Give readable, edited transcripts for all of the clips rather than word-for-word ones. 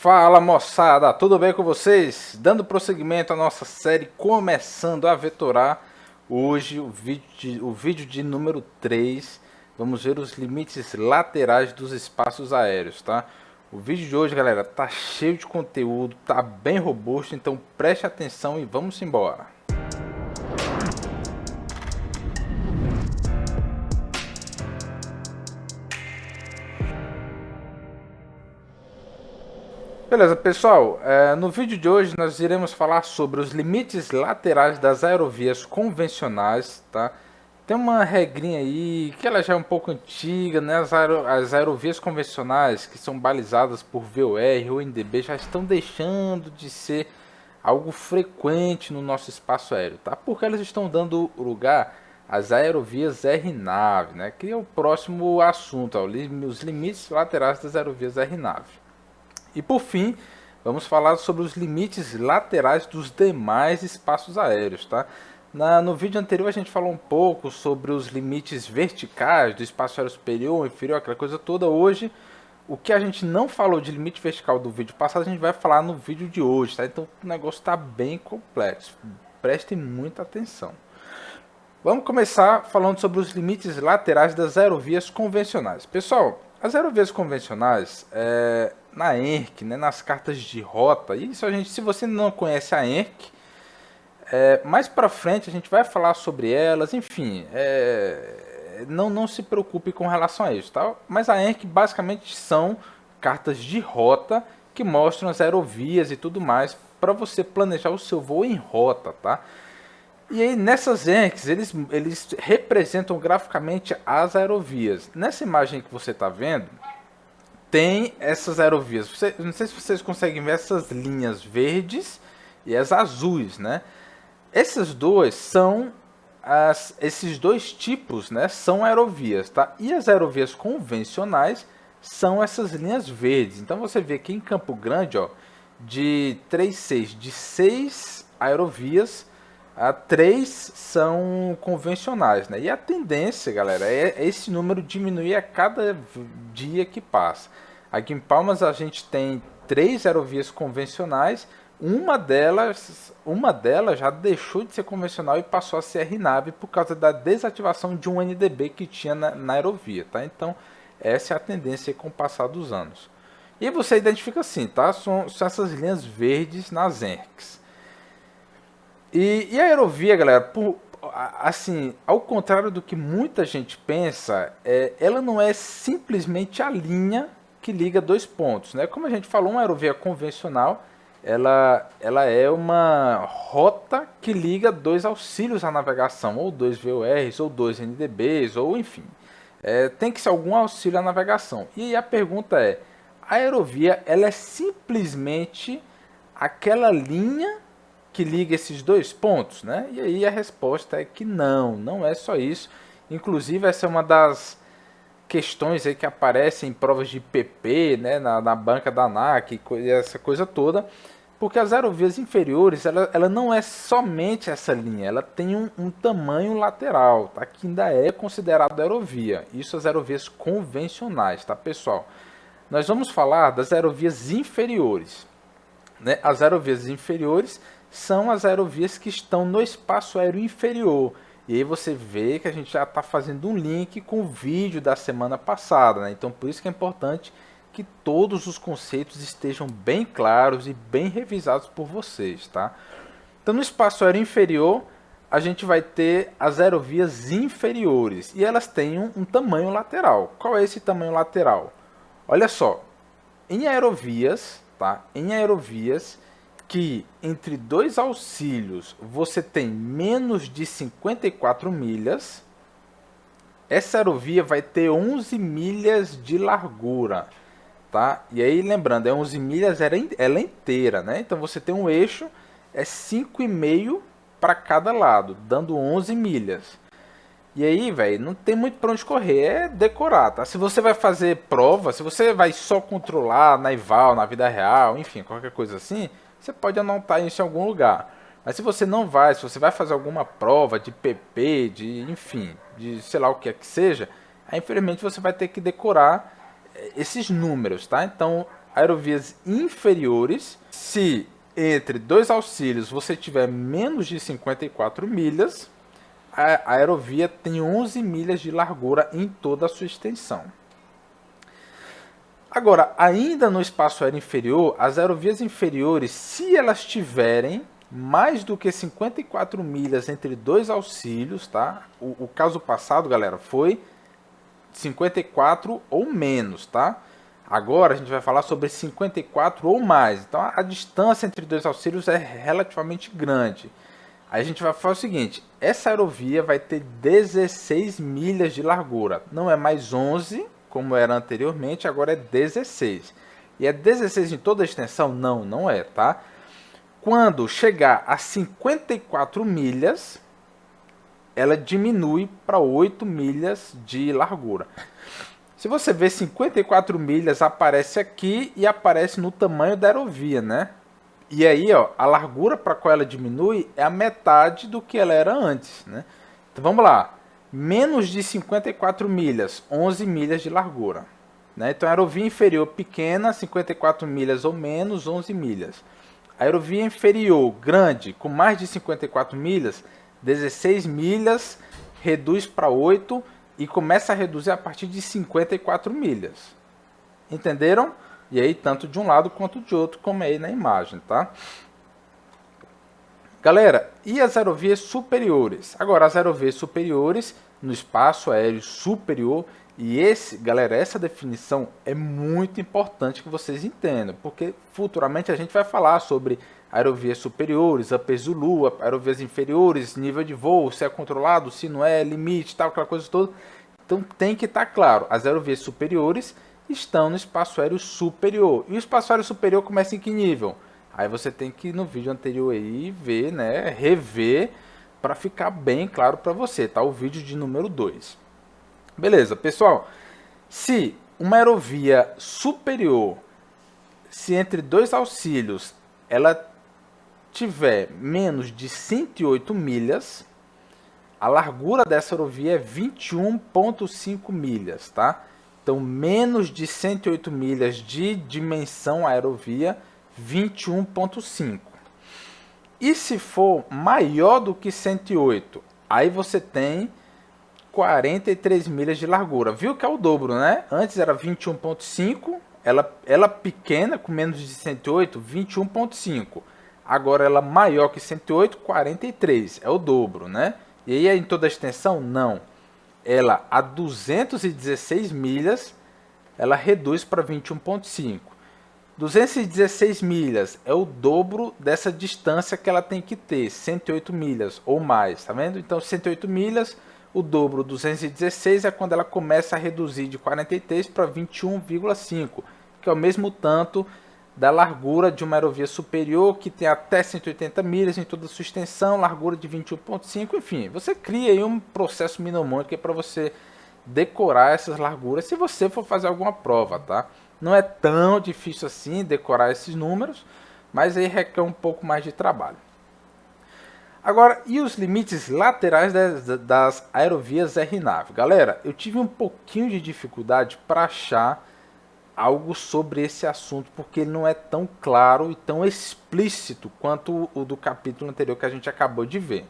Fala moçada, tudo bem com vocês? Dando prosseguimento à nossa série Começando a Vetorar. Hoje o vídeo de número 3. Vamos ver os limites laterais dos espaços aéreos, tá? O vídeo de hoje, galera, tá cheio de conteúdo, tá bem robusto, então preste atenção e vamos embora. Beleza, pessoal, no vídeo de hoje nós iremos falar sobre os limites laterais das aerovias convencionais, tá? Tem uma regrinha aí que ela já é um pouco antiga, né? As aerovias convencionais que são balizadas por VOR ou NDB já estão deixando de ser algo frequente no nosso espaço aéreo, tá? Porque elas estão dando lugar às aerovias RNAV, né? Que é o próximo assunto, ó, os limites laterais das aerovias RNAV. E por fim, vamos falar sobre os limites laterais dos demais espaços aéreos, tá? No vídeo anterior a gente falou um pouco sobre os limites verticais do espaço aéreo superior, inferior, aquela coisa toda. Hoje, o que a gente não falou de limite vertical do vídeo passado, a gente vai falar no vídeo de hoje, tá? Então o negócio está bem complexo, prestem muita atenção. Vamos começar falando sobre os limites laterais das aerovias convencionais. Pessoal, as aerovias convencionais, na ANRC, né, nas cartas de rota, isso a gente, se você não conhece a ANRC, mais para frente a gente vai falar sobre elas, enfim, não se preocupe com relação a isso, tá? Mas a ANRC basicamente são cartas de rota que mostram as aerovias e tudo mais para você planejar o seu voo em rota, tá? E aí nessas ANRCs eles representam graficamente as aerovias. Nessa imagem que você está vendo, tem essas aerovias. Não sei se vocês conseguem ver essas linhas verdes e as azuis, né? Essas duas são esses dois tipos, né? São aerovias, tá? E as aerovias convencionais são essas linhas verdes. Então você vê que em Campo Grande, ó, de 6 aerovias, 3 são convencionais, né? E a tendência, galera, é esse número diminuir a cada dia que passa. Aqui em Palmas a gente tem 3 aerovias convencionais, uma delas já deixou de ser convencional e passou a ser RNAV por causa da desativação de um NDB que tinha na aerovia, tá? Então essa é a tendência com o passar dos anos. E você identifica assim, tá? São essas linhas verdes nas ANRCs. E a aerovia, galera, assim, ao contrário do que muita gente pensa, ela não é simplesmente a linha que liga dois pontos, né? Como a gente falou, uma aerovia convencional, ela é uma rota que liga dois auxílios à navegação, ou dois VORs, ou dois NDBs, ou enfim, tem que ser algum auxílio à navegação. E aí a pergunta é, a aerovia, ela é simplesmente aquela linha que liga esses dois pontos, né? E aí a resposta é que não é só isso. Inclusive essa é uma das questões aí que aparecem em provas de PP, né? Na banca da ANAC, essa coisa toda, porque as aerovias inferiores, ela não é somente essa linha, ela tem um tamanho lateral, tá? Que ainda é considerado aerovia. Isso as aerovias convencionais, tá, pessoal? Nós vamos falar das aerovias inferiores, né? As aerovias inferiores são as aerovias que estão no espaço aéreo inferior. E aí você vê que a gente já está fazendo um link com o vídeo da semana passada, né? Então por isso que é importante que todos os conceitos estejam bem claros e bem revisados por vocês, tá? Então no espaço aéreo inferior a gente vai ter as aerovias inferiores e elas têm um tamanho lateral. Qual é esse tamanho lateral? Olha só, em aerovias, tá? Em aerovias que entre dois auxílios você tem menos de 54 milhas, essa aerovia vai ter 11 milhas de largura, tá? E aí lembrando, 11 milhas ela é inteira, né? Então você tem um eixo, 5,5 para cada lado, dando 11 milhas. E aí, velho, não tem muito pra onde correr, é decorar, tá? Se você vai fazer prova, se você vai só controlar na Ival, na vida real, enfim, qualquer coisa assim, você pode anotar isso em algum lugar. Mas se você não vai, se você vai fazer alguma prova de PP, enfim, de sei lá o que seja, aí infelizmente você vai ter que decorar esses números, tá? Então, aerovias inferiores, se entre dois auxílios você tiver menos de 54 milhas, a aerovia tem 11 milhas de largura em toda a sua extensão. Agora, ainda no espaço aéreo inferior, as aerovias inferiores, se elas tiverem mais do que 54 milhas entre dois auxílios, tá? O caso passado, galera, foi 54 ou menos, tá? Agora a gente vai falar sobre 54 ou mais. Então a distância entre dois auxílios é relativamente grande. Aí a gente vai falar o seguinte: essa aerovia vai ter 16 milhas de largura. Não é mais 11, como era anteriormente, agora é 16. E é 16 em toda a extensão? Não, não é, tá? Quando chegar a 54 milhas, ela diminui para 8 milhas de largura. Se você ver 54 milhas, aparece aqui e aparece no tamanho da aerovia, né? E aí, ó, a largura para qual ela diminui é a metade do que ela era antes, né? Então vamos lá. Menos de 54 milhas, 11 milhas de largura, né? Então a aerovia inferior pequena, 54 milhas ou menos, 11 milhas. A aerovia inferior grande, com mais de 54 milhas, 16 milhas, reduz para 8 e começa a reduzir a partir de 54 milhas. Entenderam? E aí, tanto de um lado quanto de outro, como é aí na imagem, tá? Galera, e as aerovias superiores? Agora, as aerovias superiores no espaço aéreo superior, e galera, essa definição é muito importante que vocês entendam, porque futuramente a gente vai falar sobre aerovias superiores, upper Zulu, aerovias inferiores, nível de voo, se é controlado, se não é, limite, tal, aquela coisa toda. Então tem que estar claro, as aerovias superiores estão no espaço aéreo superior. E o espaço aéreo superior começa em que nível? Aí você tem que ir no vídeo anterior aí ver, né, rever, para ficar bem claro para você, tá? O vídeo de número 2. Beleza, pessoal. Se uma aerovia superior, se entre dois auxílios, ela tiver menos de 108 milhas, a largura dessa aerovia é 21,5 milhas, tá? Então, menos de 108 milhas de dimensão aerovia, 21,5. E se for maior do que 108, aí você tem 43 milhas de largura. Viu que é o dobro, né? Antes era 21,5, ela pequena, com menos de 108, 21,5. Agora ela maior que 108, 43. É o dobro, né? E aí é em toda a extensão? Não. Ela a 216 milhas, ela reduz para 21,5. 216 milhas é o dobro dessa distância que ela tem que ter, 108 milhas ou mais, tá vendo? Então 108 milhas, o dobro 216 é quando ela começa a reduzir de 43 para 21,5, que é o mesmo tanto da largura de uma aerovia superior, que tem até 180 milhas em toda a sua extensão, largura de 21,5, enfim, você cria aí um processo mnemônico para você decorar essas larguras se você for fazer alguma prova, tá? Não é tão difícil assim decorar esses números, mas aí requer um pouco mais de trabalho. Agora, e os limites laterais das aerovias RNAV? Galera, eu tive um pouquinho de dificuldade para achar algo sobre esse assunto, porque ele não é tão claro e tão explícito quanto o do capítulo anterior que a gente acabou de ver.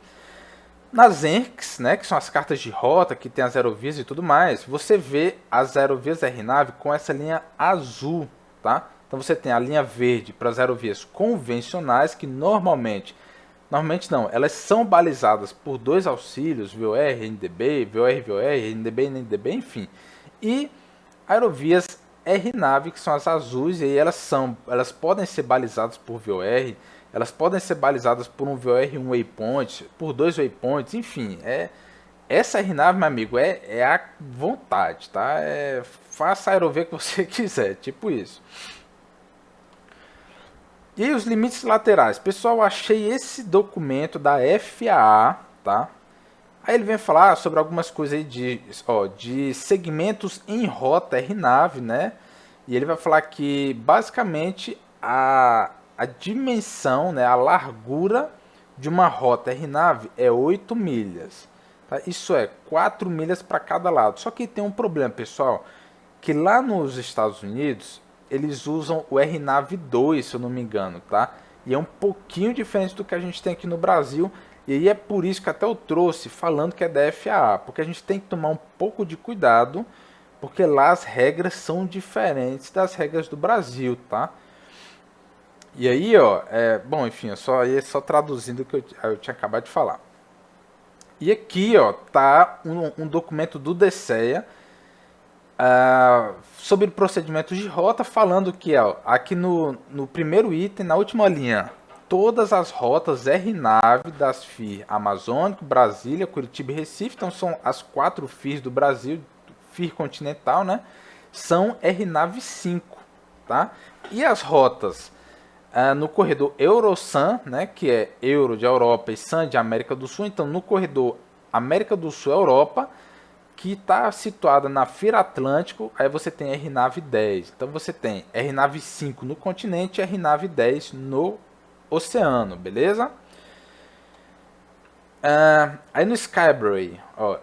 Nas ENCs, né, que são as cartas de rota, que tem as aerovias e tudo mais, você vê as aerovias RNAV com essa linha azul, tá? Então você tem a linha verde para as aerovias convencionais, que normalmente não, elas são balizadas por dois auxílios, VOR, NDB, VOR, NDB, NDB, enfim. E aerovias RNAV, que são as azuis, e aí elas podem ser balizadas por VOR, elas podem ser balizadas por um VOR e um waypoint, por dois waypoints, enfim. Essa RNAV, meu amigo, é a vontade, tá? Faça a aerovia que você quiser, tipo isso. E aí os limites laterais. Pessoal, achei esse documento da FAA, tá? Aí ele vem falar sobre algumas coisas aí de segmentos em rota RNAV, né? E ele vai falar que basicamente a dimensão, né, a largura de uma rota RNAV é 8 milhas. Tá? Isso é 4 milhas para cada lado. Só que tem um problema, pessoal, que lá nos Estados Unidos eles usam o RNAV2, se eu não me engano, tá? E é um pouquinho diferente do que a gente tem aqui no Brasil. E aí é por isso que até eu trouxe falando que é da FAA, porque a gente tem que tomar um pouco de cuidado, porque lá as regras são diferentes das regras do Brasil, tá? E aí, ó, bom, enfim, só traduzindo o que eu tinha acabado de falar. E aqui, ó, tá um documento do DCEA sobre procedimentos de rota, falando que, ó, aqui no primeiro item, na última linha, todas as rotas RNAV das FIR Amazônico, Brasília, Curitiba e Recife, então são as 4 FIRs do Brasil, FIR continental, né? São RNAV 5, tá? E as rotas no corredor Eurosan, né, que é Euro de Europa e San de América do Sul, então no corredor América do Sul-Europa, que está situada na FIR Atlântico, aí você tem RNAV 10. Então você tem RNAV 5 no continente e RNAV 10 no oceano, beleza? Aí no Skybrary, ó,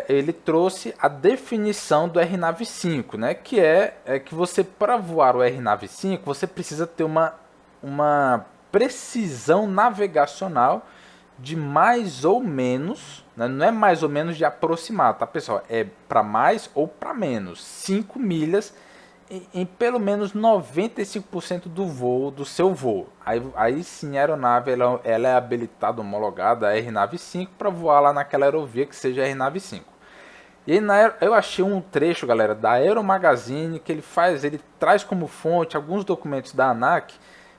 ele trouxe a definição do RNAV 5, né? Que é que você, para voar o RNAV 5, você precisa ter uma precisão navegacional de mais ou menos, né? Não é mais ou menos de aproximar, tá, pessoal? É para mais ou para menos, 5 milhas em pelo menos 95% do voo, do seu voo. Aí sim a aeronave ela é habilitada, homologada a RNAV 5 para voar lá naquela aerovia que seja a RNAV 5. E aí eu achei um trecho, galera, da Aero Magazine que ele traz como fonte alguns documentos da ANAC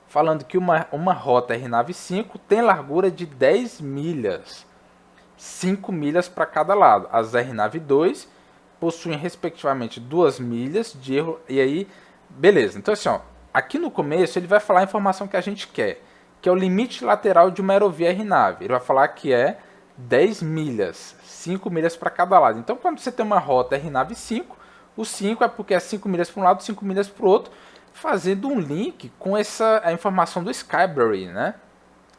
falando que uma rota RNAV 5 tem largura de 10 milhas, 5 milhas para cada lado. As RNAV 2 possuem respectivamente 2 milhas de erro. E aí, beleza. Então assim, ó, aqui no começo ele vai falar a informação que a gente quer, que é o limite lateral de uma aerovia RNAV. Ele vai falar que é 10 milhas, 5 milhas para cada lado. Então quando você tem uma rota RNAV 5, o 5 é porque é 5 milhas para um lado, 5 milhas para o outro, fazendo um link com a informação do Skybrary, né?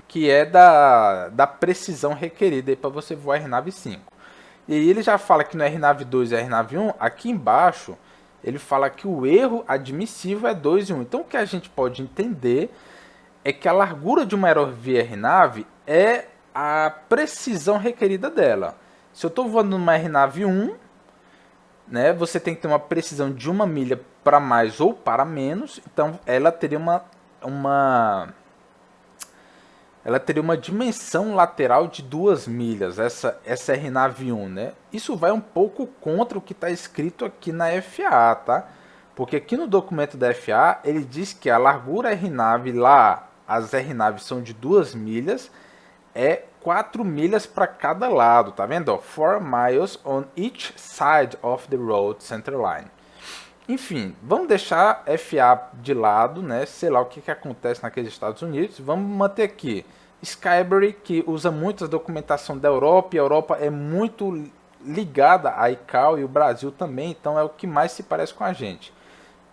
Que é da precisão requerida para você voar RNAV 5. E aí ele já fala que no RNAV 2 e RNAV 1, aqui embaixo, ele fala que o erro admissível é 2 e 1. Então o que a gente pode entender é que a largura de uma aerovia RNAV é a precisão requerida dela. Se eu estou voando numa RNAV 1, né, você tem que ter uma precisão de 1 milha para mais ou para menos, então ela teria uma dimensão lateral de 2 milhas, essa RNAV 1, né? Isso vai um pouco contra o que está escrito aqui na FAA, tá? Porque aqui no documento da FAA, ele diz que a largura RNAV lá, as RNAVs são de 2 milhas, é 4 milhas para cada lado, tá vendo? 4 miles on each side of the road centerline. Enfim, vamos deixar FA de lado, né? Sei lá o que acontece naqueles Estados Unidos. Vamos manter aqui Skybrary, que usa muito a documentação da Europa, e a Europa é muito ligada à ICAO e o Brasil também, então é o que mais se parece com a gente.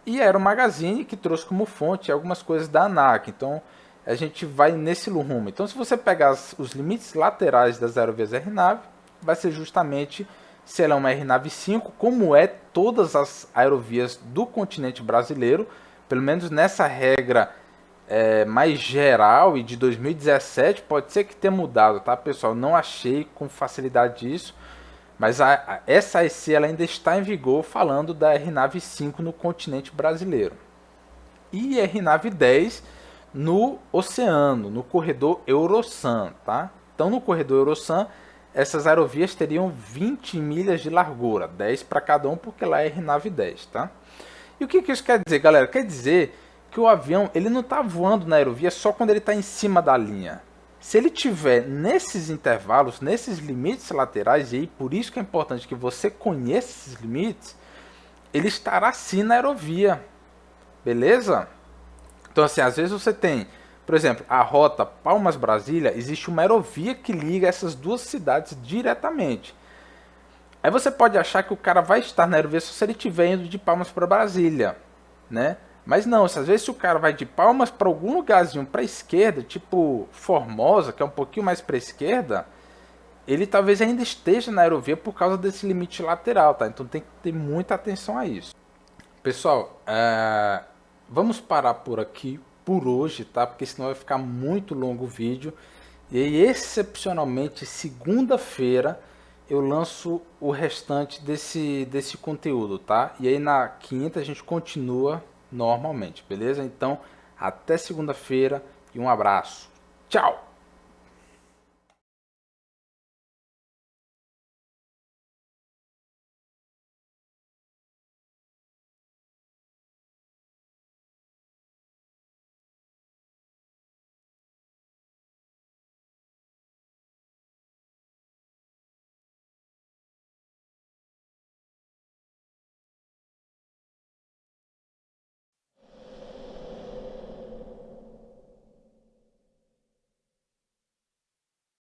E a Aero Magazine, que trouxe como fonte algumas coisas da ANAC, então a gente vai nesse rumo. Então se você pegar os limites laterais das aerovias RNAV, vai ser justamente se ela é uma RNAV 5, como é todas as aerovias do continente brasileiro, pelo menos nessa regra mais geral e de 2017, pode ser que tenha mudado, tá, pessoal? Não achei com facilidade isso, mas essa AEC ela ainda está em vigor, falando da RNAV 5 no continente brasileiro. E RNAV 10 no oceano, no corredor Eurosan, tá? Então no corredor Eurosan, essas aerovias teriam 20 milhas de largura, 10 para cada um, porque lá é RNAV 10, tá? E o que isso quer dizer, galera? Quer dizer que o avião ele não está voando na aerovia só quando ele está em cima da linha. Se ele tiver nesses intervalos, nesses limites laterais, e aí por isso que é importante que você conheça esses limites, ele estará sim na aerovia, beleza? Então assim, às vezes você tem, por exemplo, a rota Palmas-Brasília, existe uma aerovia que liga essas duas cidades diretamente. Aí você pode achar que o cara vai estar na aerovia só se ele estiver indo de Palmas para Brasília, né? Mas não, às vezes se o cara vai de Palmas para algum lugarzinho para a esquerda, tipo Formosa, que é um pouquinho mais para a esquerda, ele talvez ainda esteja na aerovia por causa desse limite lateral, tá? Então tem que ter muita atenção a isso. Pessoal, vamos parar por aqui por hoje, tá? Porque senão vai ficar muito longo o vídeo. E aí, excepcionalmente, segunda-feira eu lanço o restante desse conteúdo, tá? E aí na quinta a gente continua normalmente, beleza? Então, até segunda-feira e um abraço. Tchau!